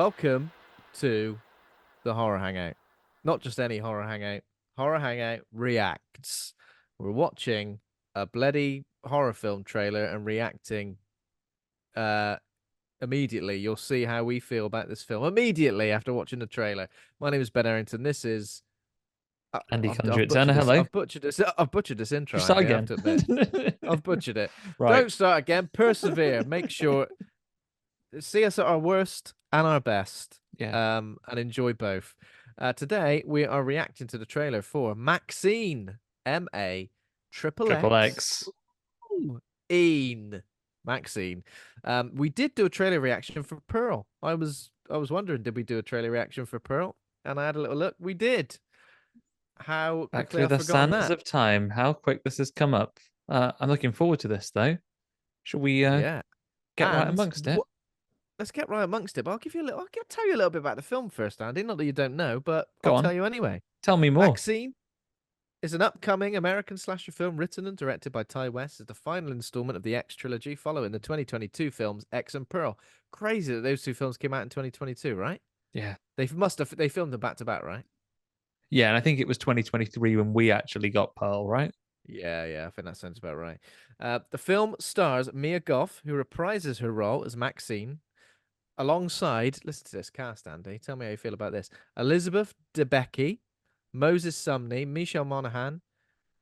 Welcome to the Horror Hangout. Not just any Horror Hangout. Horror Hangout reacts. We're watching a bloody horror film trailer and reacting immediately. You'll see how we feel about this film immediately after watching the trailer. My name is Ben Errington. This is Andy Conduit Turner, hello. I've butchered this intro. Start Andy, I have again. to admit. I've butchered it. Right. Don't start again. Persevere. Make sure. See us at our worst and our best. Yeah. And enjoy both. Today we are reacting to the trailer for Maxine. XXX. Maxine. We did do a trailer reaction for Pearl. I was wondering, did we do a trailer reaction for Pearl? And I had a little look. We did. How Back quickly through I've the forgotten sands that. of time. How quick this has come up. I'm looking forward to this though. Shall we Yeah. get right amongst it? Let's get right amongst it. But I'll tell you a little bit about the film first, Andy. Not that you don't know, but Go I'll on. tell you anyway. Tell me more. Maxine is an upcoming American slasher film written and directed by Ty West as the final installment of the X trilogy following the 2022 films X and Pearl. Crazy that those two films came out in 2022, right? Yeah. They filmed them back to back, right? Yeah, and I think it was 2023 when we actually got Pearl, right? Yeah, I think that sounds about right. The film stars Mia Goth, who reprises her role as Maxine, alongside, listen to this cast, Andy. Tell me how you feel about this. Elizabeth Debicki, Moses Sumney, Michelle Monaghan,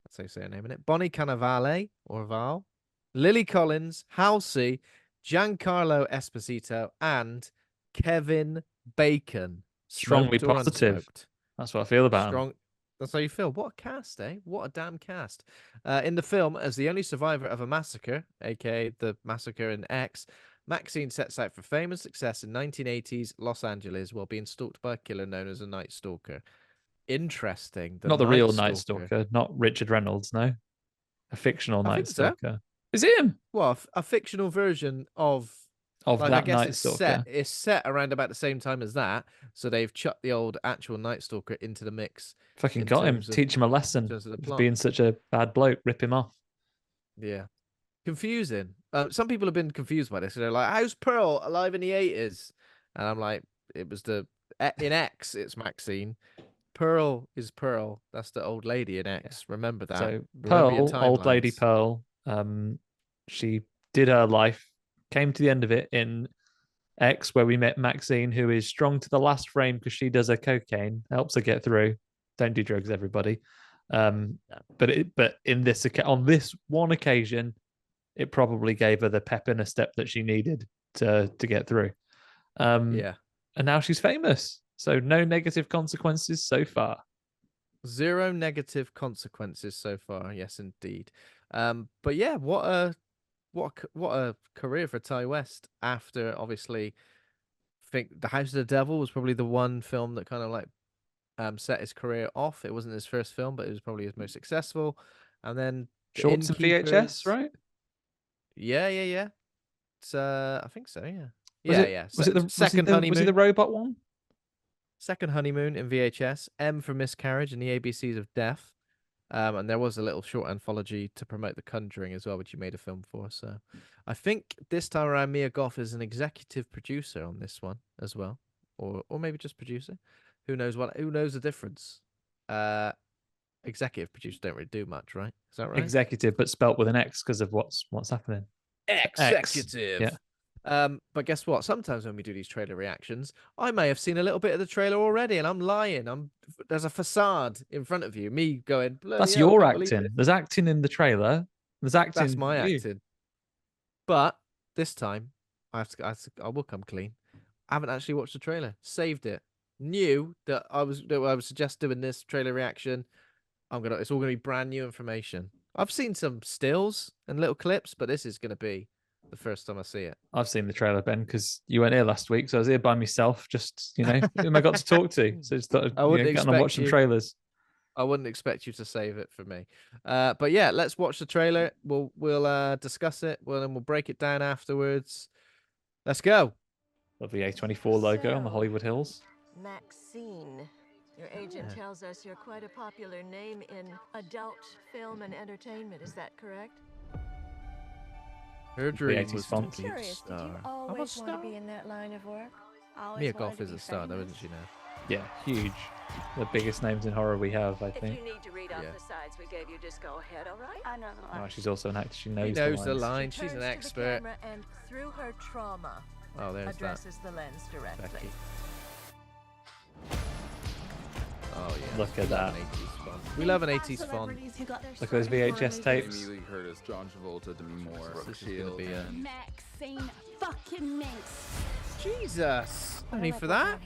that's how you say her name, innit? Bonnie Cannavale, or Val, Lily Collins, Halsey, Giancarlo Esposito, and Kevin Bacon. Strongly Smoked or positive. unsmoked? That's what I feel about him. That's how you feel. What a cast, eh? What a damn cast. In the film, as the only survivor of a massacre, aka the massacre in X, Maxine sets out for fame and success in 1980s Los Angeles while being stalked by a killer known as a Night Stalker. Interesting. Not the real Night Stalker, not Richard Reynolds, no. A fictional Night Stalker. Is it him? Well, a fictional version of like, that I guess Night Stalker. It's set around about the same time as that, so they've chucked the old actual Night Stalker into the mix. Fucking got him. Teach him a lesson. Being such a bad bloke, rip him off. Yeah. Confusing. Some people have been confused by this. They're like, how's Pearl alive in the 80s? And I'm like, it was in X, it's Maxine. Pearl is Pearl. That's the old lady in X. Yeah. Remember that. So Pearl, old lady Pearl, she did her life, came to the end of it in X, where we met Maxine, who is strong to the last frame because she does her cocaine, helps her get through. Don't do drugs, everybody. But on this one occasion, it probably gave her the pep in a step that she needed to get through. Yeah. And now she's famous. So no negative consequences so far. Zero negative consequences so far. Yes, indeed. But yeah, what a career for Ty West after, obviously, I think The House of the Devil was probably the one film that kind of like set his career off. It wasn't his first film, but it was probably his most successful. And then shorts and VHS, right? Yeah. It's I think so, yeah. Was it the second honeymoon? Was it the robot one? Second Honeymoon in VHS, M for Miscarriage and the ABCs of Death. And there was a little short anthology to promote The Conjuring as well, which you made a film for. So I think this time around Mia Goth is an executive producer on this one as well. Or maybe just producer. Who knows the difference? Executive producers don't really do much, right? Is that right? Executive, but spelt with an X because of what's happening. Executive. Yeah. But guess what? Sometimes when we do these trailer reactions, I may have seen a little bit of the trailer already, and I'm lying. There's a facade in front of you. Me going, that's your acting. There's acting in the trailer. There's acting. That's my acting. But this time, I will come clean. I haven't actually watched the trailer. Saved it. Knew that I was just doing this trailer reaction. It's all gonna be brand new information. I've seen some stills and little clips, but this is gonna be the first time I see it. I've seen the trailer, Ben, because you weren't here last week, so I was here by myself. Just whom I got to talk to. So just thought I'd get on and watch some trailers. I wouldn't expect you to save it for me. But yeah, let's watch the trailer. We'll discuss it. Then we'll break it down afterwards. Let's go. Lovely A24 logo on the Hollywood Hills. Maxine. Your agent tells us you're quite a popular name in adult film and entertainment. Is that correct? Her dream was to be Curious, did you always want to be in that line of work? Mia Goth is a star, though, isn't she now? Yeah, huge. The biggest names in horror we have, I If think. you need to read off the sides we gave you, just go ahead, all right? I know the Oh, she's also an actor. She knows, She knows the the lines. line. She's an expert. And through her trauma, Oh, there's addresses the lens directly. Becky. Oh yeah. Look at that. We love an 80s font. Look at those VHS tapes. Jamie Lee Curtis, John Travolta, Demi Moore, This is gonna be a Maxine fucking minx. Jesus. No need for that.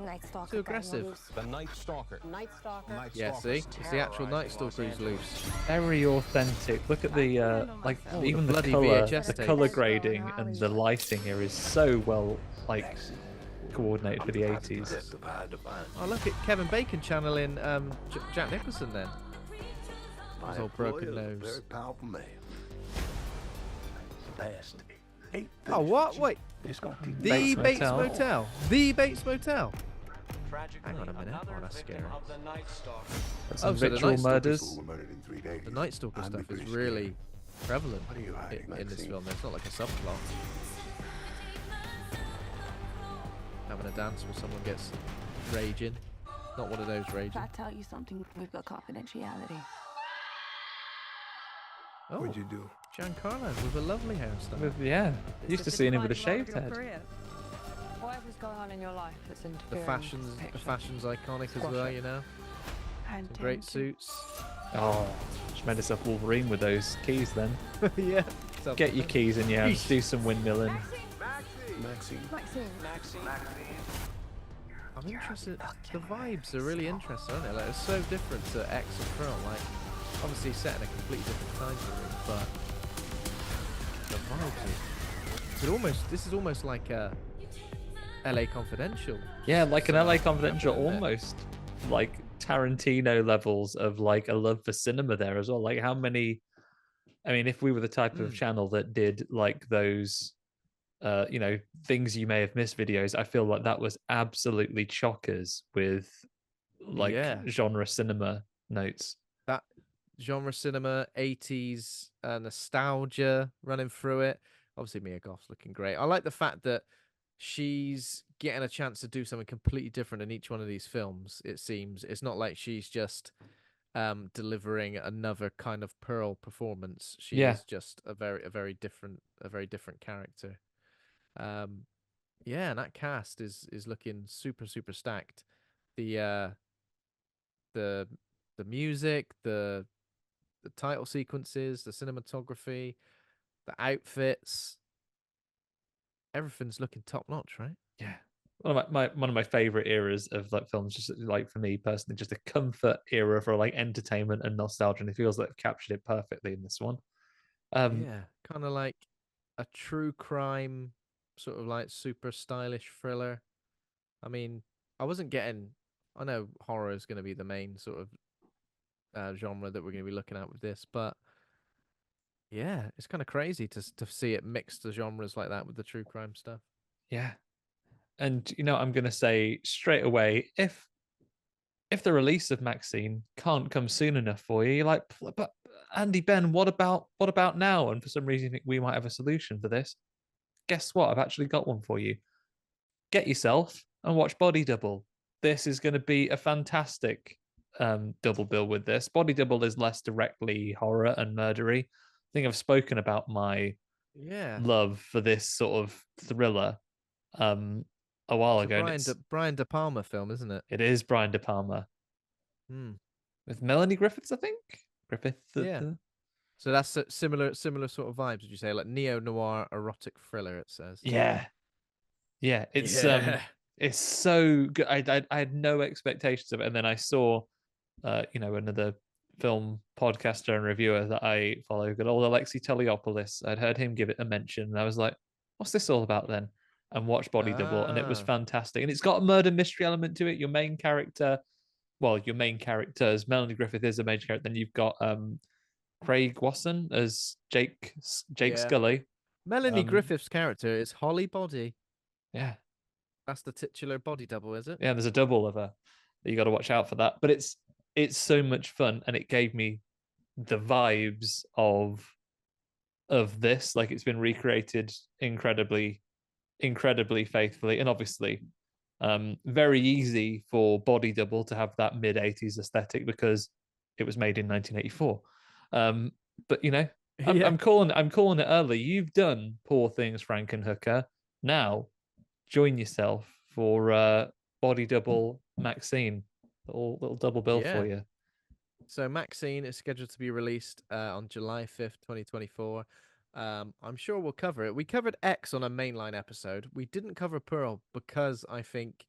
Night Stalker Too aggressive. The Night Stalker. Night Stalker. Night Yeah, see, it's the actual Night Stalker who's loose. Very authentic. Look at the like Oh, even the the bloody color, VHS the tapes. color grading and the lighting here is so well like coordinated for the 80s. Oh, look at Kevin Bacon channeling Jack Nicholson then. His old broken nose. Very powerful man. Past 8 Oh, what? Wait. It's gonna keep The Bates Bates Motel. Motel. The Bates Motel. Hang on a minute. Oh, that's scary. That's Oh, some so the ritual Night Stalker murders. were murdered in 3 days. The Night Stalker I'm stuff is pretty really scared. prevalent What are you hiding, in this Maxine? film. It's not like a subplot. Having a dance where someone gets raging. Not one of those If raging. I tell you something, we've got confidentiality. Oh, What'd you do? Giancarlo with a lovely hairstyle. Yeah, used to seeing him with a shaved head. Whatever's going on in your life that's The interfering with this fashion's iconic as Squash well, it. you know. And Some great suits. Oh, she made herself Wolverine with those keys then. Yeah. Get your keys in your hands, do some windmilling. Maxine. Maxine. I'm interested. The vibes are really interesting, aren't they? Like, it's so different to X and Pearl. Like, obviously set in a completely different time period, but the vibes are. This is almost like a LA Confidential. Yeah, like an LA Confidential, isn't it? almost like Tarantino levels of like a love for cinema there as well. Like how many? I mean, if we were the type of channel that did like those, things you may have missed videos, I feel like that was absolutely chockers with like genre cinema notes. That genre cinema, 80s nostalgia running through it. Obviously, Mia Goth's looking great. I like the fact that she's getting a chance to do something completely different in each one of these films. It seems it's not like she's just delivering another kind of Pearl performance. She is just a very different character. And that cast is looking super stacked. The music, the title sequences, the cinematography, the outfits, everything's looking top notch, right? Yeah. One of my favorite eras of like films, just like for me personally, just a comfort era for like entertainment and nostalgia, and it feels like they've captured it perfectly in this one. Yeah, kind of like a true crime, sort of like super stylish thriller. I mean, I know horror is going to be the main sort of genre that we're going to be looking at with this, but yeah, it's kind of crazy to see it mixed the genres like that with the true crime stuff. Yeah. And I'm going to say straight away, if the release of Maxine can't come soon enough for you, you're like, but Andy, Ben, what about now? And for some reason, you think we might have a solution for this. Guess what? I've actually got one for you. Get yourself and watch Body Double. This is going to be a fantastic double bill with this. Body Double is less directly horror and murdery. I think I've spoken about my love for this sort of thriller a while ago. Brian De Palma film, isn't it? It is Brian De Palma. With Melanie Griffiths, I think. So that's similar sort of vibes, would you say? Like neo-noir erotic thriller, it says. Yeah. It's so good. I had no expectations of it, and then I saw another film podcaster and reviewer that I follow, good old Alexi Teleopoulos. I'd heard him give it a mention, and I was like, what's this all about then? And watched Body Double, and it was fantastic. And it's got a murder mystery element to it. Your main characters, Melanie Griffith is a major character. Then you've got Craig Wasson as Jake Scully. Melanie Griffith's character is Holly Body. Yeah. That's the titular body double, is it? Yeah, there's a double of her. You got to watch out for that. But it's so much fun, and it gave me the vibes of this. Like, it's been recreated incredibly incredibly faithfully, and obviously very easy for Body Double to have that mid-80s aesthetic because it was made in 1984. But you know, I'm calling it early. You've done Poor Things, Frankenhooker. Now join yourself for Body Double Maxine. Little double bill for you. So Maxine is scheduled to be released on July 5th, 2024. I'm sure we'll cover it. We covered X on a mainline episode. We didn't cover Pearl because I think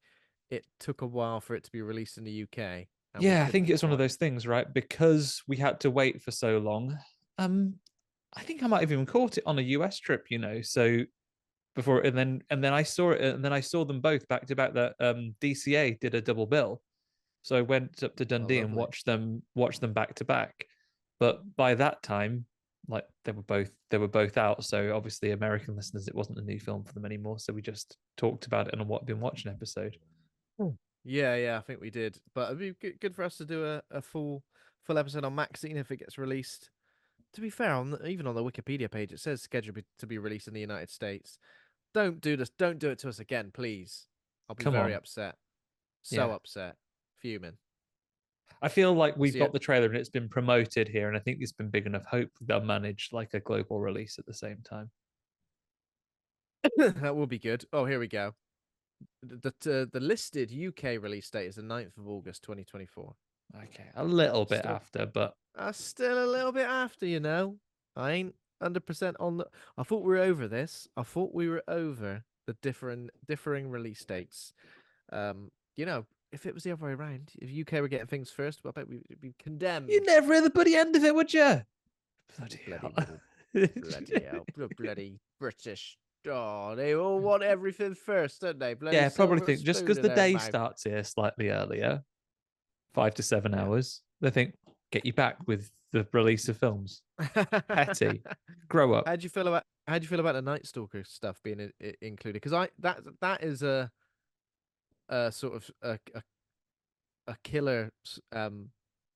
it took a while for it to be released in the UK. Yeah, I think it's one of those things, right? Because we had to wait for so long. I think I might have even caught it on a US trip, you know. So before, and then I saw it, and then I saw them both back to back. That DCA did a double bill, so I went up to Dundee and watched them back to back. But by that time, like they were both out. So obviously, American listeners, it wasn't a new film for them anymore. So we just talked about it on a What Been Watching episode. Yeah, I think we did. But it'd be good for us to do a full episode on Maxine if it gets released. To be fair, even on the Wikipedia page, it says scheduled to be released in the United States. Don't do this. Don't do it to us again, please. I'll be very upset. So upset. Fuming. I feel like we've got the trailer and it's been promoted here, and I think it's been big enough. Hope they'll manage like a global release at the same time. That will be good. Oh, here we go. The listed UK release date is the 9th of August, 2024. Okay, a little bit after, but still a little bit after, you know. I ain't 100% on the. I thought we were over this. I thought we were over the differing release dates. You know, if it was the other way around, if UK were getting things first, I bet we'd be condemned. You'd never hear the bloody end of it, would you? Bloody hell. Bloody British. Oh, they all want everything first, don't they? Bloody probably think just because the day starts here slightly earlier, 5 to 7 hours, they think get you back with the release of films. Petty, grow up. How do you feel about the Night Stalker stuff being included? Because that is a sort of a killer,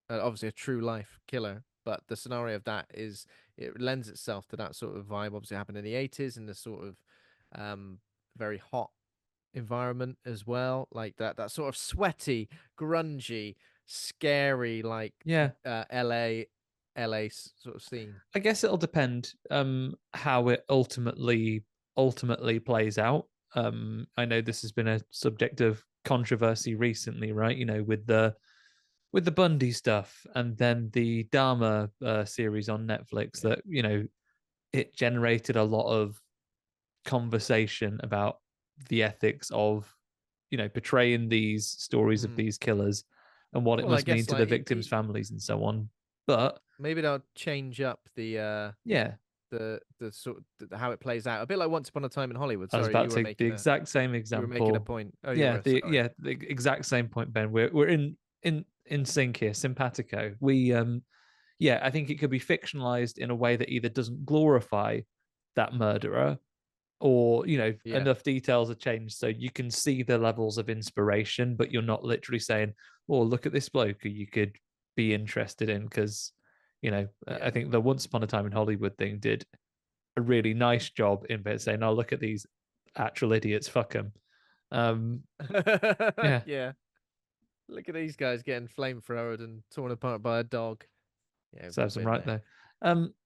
obviously a true life killer. But the scenario of that is it lends itself to that sort of vibe. Obviously, happened in the 80s in this sort of very hot environment as well, like that sort of sweaty, grungy, scary, like LA sort of scene. I guess it'll depend how it ultimately plays out. I know this has been a subject of controversy recently, right? You know, with the Bundy stuff, and then the Dharma series on Netflix, that, you know, it generated a lot of conversation about the ethics of, you know, portraying these stories of these killers and what it must mean to the victims' families and so on. But maybe they'll change up the sort of how it plays out, a bit like Once Upon a Time in Hollywood. Sorry, I was about to take the exact same example. You were making a point. Oh, the exact same point, Ben. We're in sync here, simpatico. We I think it could be fictionalized in a way that either doesn't glorify that murderer, or, you know, enough details are changed so you can see the levels of inspiration, but you're not literally saying, oh, look at this bloke who you could be interested in, because, you know, I think the Once Upon a Time in Hollywood thing did a really nice job in saying, oh, look at these actual idiots, fuck them. Yeah. Look at these guys getting flamethrowered and torn apart by a dog. Yeah, serves them right there.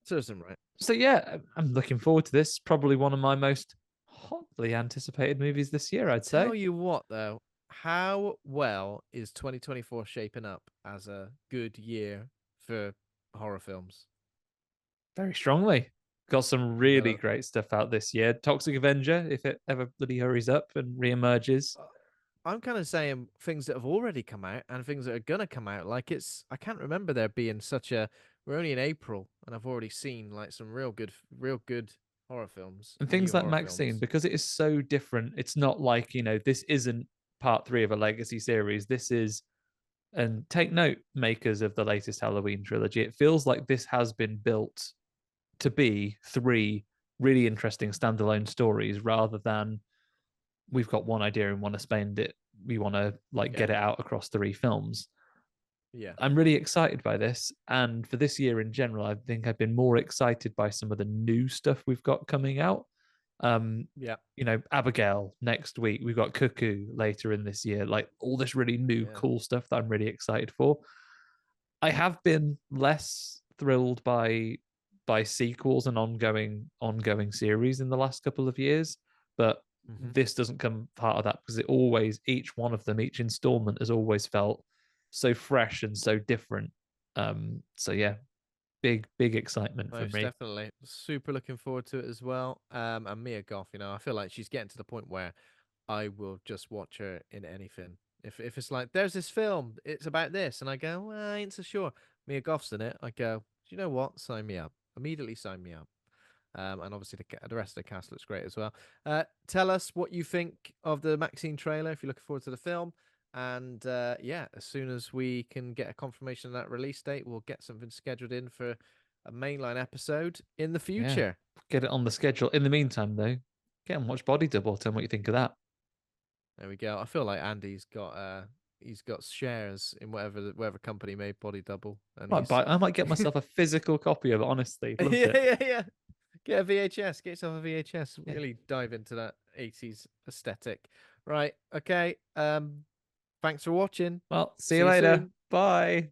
Serves them right. So yeah, I'm looking forward to this. Probably one of my most hotly anticipated movies this year, I'd say. Tell you what, though, how well is 2024 shaping up as a good year for horror films? Very strongly. Got some really great stuff out this year. Toxic Avenger, if it ever bloody hurries up and reemerges. I'm kind of saying things that have already come out and things that are gonna come out. Like, I can't remember there being such a. We're only in April, and I've already seen like some real good horror films. And things like Maxine, because it is so different. It's not like, you know, this isn't part 3 of a legacy series. This is, and take note, makers of the latest Halloween trilogy, it feels like this has been built to be 3 really interesting standalone stories, rather than we've got one idea and want to spend it. We want to get it out across 3 films. Yeah, I'm really excited by this, and for this year in general, I think I've been more excited by some of the new stuff we've got coming out. Yeah. You know, Abigail next week. We've got Cuckoo later in this year. Like all this really new, cool stuff that I'm really excited for. I have been less thrilled by sequels and ongoing series in the last couple of years, but this doesn't come part of that because it always, each one of them, each installment has always felt so fresh and so different. So yeah, big excitement for Most me. definitely. Super looking forward to it as well. And Mia Goth, you know, I feel like she's getting to the point where I will just watch her in anything. If it's like, there's this film, it's about this, and I go, well, I ain't so sure. Mia Goth's in it. I go, do you know what? Sign me up. Immediately sign me up. And obviously the rest of the cast looks great as well. Tell us what you think of the Maxine trailer if you're looking forward to the film. And yeah, as soon as we can get a confirmation of that release date, we'll get something scheduled in for a mainline episode in the future. Yeah, get it on the schedule. In the meantime, though, get and watch Body Double. Tell me what you think of that. There we go. I feel like Andy's got shares in whatever company made Body Double. And I might get myself a physical copy of it. Honestly, loved it. yeah. Get a VHS. Get yourself a VHS. Really dive into that 80s aesthetic. Right. Okay. Thanks for watching. Well, see you later. Soon. Bye.